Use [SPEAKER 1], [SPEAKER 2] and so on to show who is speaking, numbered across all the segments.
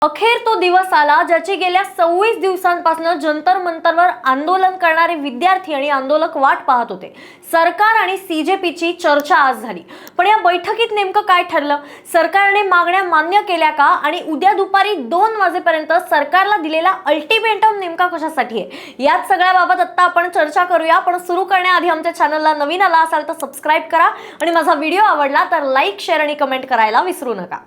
[SPEAKER 1] अखेर तो दिवस आला ज्याची गेल्या 26 दिवसांपासून जंतर मंतरवर आंदोलन करणारे विद्यार्थी आणि आंदोलक वाट पाहत होते। सरकार आणि सीजेपीची चर्चा आज झाली, पण या बैठकीत नेमकं काय ठरलं? सरकारने मागण्या मान्य केल्या का? आणि उद्या दुपारी 2 वाजेपर्यंत सरकारला दिलेला अल्टिमेटम नेमका कशासाठी आहे? याच सगळ्याबाबत आता आपण चर्चा करूया। पण सुरू करण्याआधी आमच्या चॅनलला नवीन आला असाल तर सबस्क्राइब करा आणि माझा व्हिडिओ आवडला तर लाईक, शेअर आणि कमेंट करायला विसरू नका।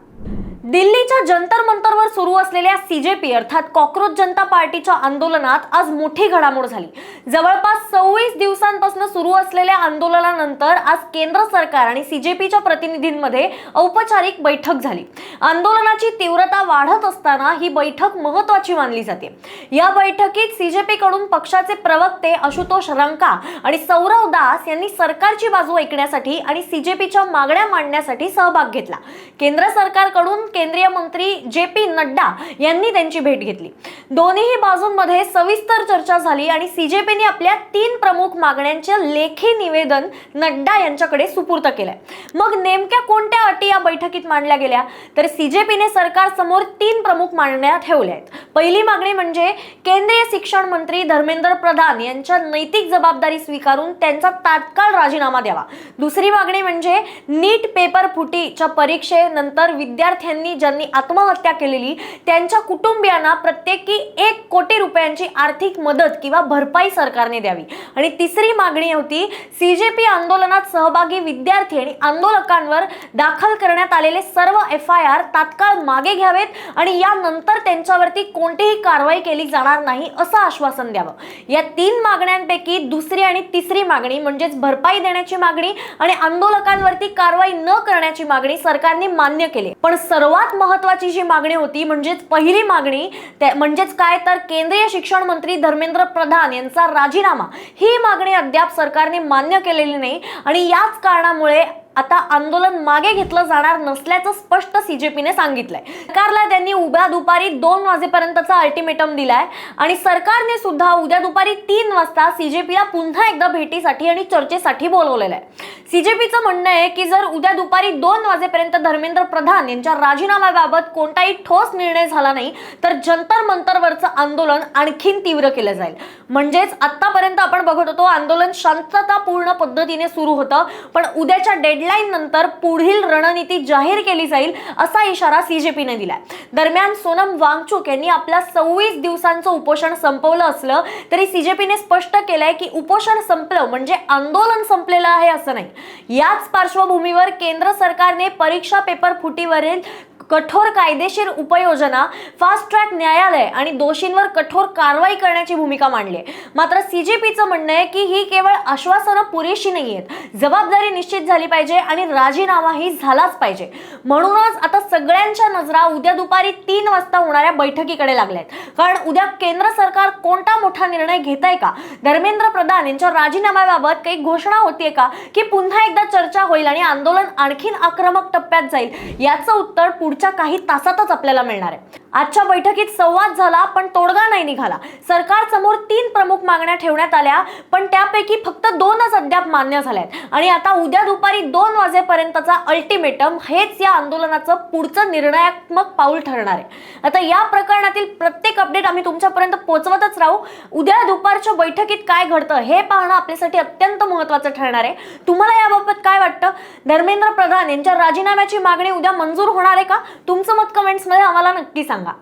[SPEAKER 1] दिल्लीच्या जंतर मंतरवर सुरू असलेल्या सीजेपी अर्थात कॉकरोच जनता पार्टीच्या आंदोलनात आज मोठी घडामोड झाली। जवळपास 26 दिवसांपासून सुरू असलेल्या आंदोलनानंतर आज केंद्र सरकार आणि सीजेपीच्या प्रतिनिधींमध्ये औपचारिक बैठक झाली। आंदोलनाची तीव्रता वाढत असताना ही बैठक महत्त्वाची मानली जाते। या बैठकीत सीजेपी कडून पक्षाचे प्रवक्ते आशुतोष रंका आणि सौरव दास यांनी सरकारची बाजू ऐकण्यासाठी आणि सीजेपीच्या मागण्या मांडण्यासाठी सहभाग घेतला। केंद्र सरकारकडून केंद्रीय मंत्री जे.पी. नड्डा यांनी त्यांची भेट घेतली। दोन्ही बाजूंमध्ये सविस्तर चर्चा झाली आणि सीजेपीने आपल्या 3 प्रमुख मागण्यांचे लेखी निवेदन नड्डा यांच्याकडे सुपूर्द केलंय। मग नेमक्या कोणत्या अटी या बैठकीत मांडल्या गेल्या? तर सीजेपीने सरकार समोर 3 प्रमुख मागण्या ठेवल्या आहेत। पहिली मागणी म्हणजे केंद्रीय शिक्षण मंत्री धर्मेंद्र प्रधान यांच्या नैतिक जबाबदारी स्वीकारून त्यांचा तात्काळ राजीनामा द्यावा। दुसरी मागणी म्हणजे नीट पेपर फुटीच्या परीक्षेनंतर विद्यार्थ्यांनी ज्यांनी आत्महत्या केलेली त्यांच्या कुटुंबियांना प्रत्येकी 1 कोटी रुपयांची आर्थिक मदत किंवा भरपाई सरकारने द्यावी। आणि तिसरी मागणी होती सीजेपी आंदोलनात सहभागी विद्यार्थी आणि आंदोलकांवर दाखल करण्यात आलेले सर्व FIR तात्काळ मागे घ्यावेत आणि यानंतर त्यांच्यावरती कोणतीही कारवाई केली जाणार नाही असं आश्वासन द्यावं। या 3 मागण्यांपैकी दुसरी आणि तिसरी मागणी म्हणजेच भरपाई देण्याची मागणी आणि आंदोलकांवरती कारवाई न करण्याची मागणी सरकारने मान्य केली। पण सर्वात महत्त्वाची जी मागणी होती म्हणजेच पहिली मागणी म्हणजेच काय तर केंद्रीय शिक्षण मंत्री धर्मेंद्र प्रधान यांचा राजीनामा, ही मागणी अद्याप सरकारने मान्य केलेली नाही आणि याच कारणामुळे आता आंदोलन मागे घेतलं जाणार नसल्याचं स्पष्ट सीजेपीने सांगितलंय। सरकारला त्यांनी उद्या दुपारी 2 वाजेपर्यंतचा अल्टिमेटम दिलाय आणि सरकारने सुद्धा उद्या दुपारी 3 वाजता सीजेपीला पुन्हा एकदा भेटीसाठी आणि चर्चेसाठी बोलवलेलं आहे। सीजेपीचं म्हणणं आहे की जर उद्या दुपारी 2 वाजेपर्यंत धर्मेंद्र प्रधान यांच्या राजीनाम्याबाबत कोणताही ठोस निर्णय झाला नाही तर जंतर मंतरवरचं आंदोलन आणखीन तीव्र केलं जाईल। म्हणजेच आतापर्यंत आपण बघत होतो आंदोलन शांततापूर्ण पद्धतीने सुरू होतं, पण उद्याच्या डेडलाईन नंतर पुढील रणनीती जाहीर केली जाईल असा इशारा सीजेपीने दिलाय। दरम्यान सोनम वांगचुक यांनी आपल्या 26 दिवसांचं उपोषण संपवलं असलं तरी सीजेपीने स्पष्ट केलंय की उपोषण संपलं म्हणजे आंदोलन संपलेलं आहे असं नाही। याच पार्श्वभूमीवर केंद्र सरकारने परीक्षा पेपर फुटीवरील कठोर कायदेशीर उपाययोजना, फास्ट ट्रॅक न्यायालय आणि दोषींवर कठोर कारवाई करण्याची भूमिका मांडली आहे। मात्र सीजेपीचं म्हणणं आहे की ही केवळ आश्वासनं पुरेशी नाहीयेत, जबाबदारी निश्चित झाली पाहिजे आणि राजीनामाही झालाच पाहिजे। म्हणूनच आता सगळ्यांच्या नजरा उद्या दुपारी 3 वाजता होणाऱ्या बैठकीकडे लागल्यात, कारण उद्या केंद्र सरकार कोणता मोठा निर्णय घेतंय का? धर्मेंद्र प्रधान यांच्या राजीनाम्याबाबत काही घोषणा होतीये का की पुन्हा एकदा चर्चा होईल आणि आंदोलन आणखीन आक्रमक टप्प्यात जाईल? याचं उत्तर पुढच्या काही तासातच आपल्याला मिळणार आहे। आजच्या बैठकीत संवाद झाला पण तोडगा नाही निघाला। सरकार समोर 3 प्रमुख मागण्या ठेवण्यात आल्या पण त्यापैकी फक्त 2च अद्याप मान्य झाल्यात आणि आता उद्या दुपारी 2 वाजेपर्यंतचा अल्टिमेटम हेच या आंदोलनाचं पुढचं निर्णायक पाऊल ठरणार आहे। आता या प्रकरणातील प्रत्येक अपडेट आम्ही तुमच्यापर्यंत पोहोचवतच राहू। उद्या दुपारच्या बैठकीत काय घडतं हे पाहणं आपल्यासाठी अत्यंत महत्त्वाचं ठरणार आहे। तुम्हाला याबाबत काय वाटतं? धर्मेंद्र प्रधान यांच्या राजीनाम्याची मागणी उद्या मंजूर होणार आहे का? तुमचं मत कमेंट्समध्ये आम्हाला नक्की सांगा।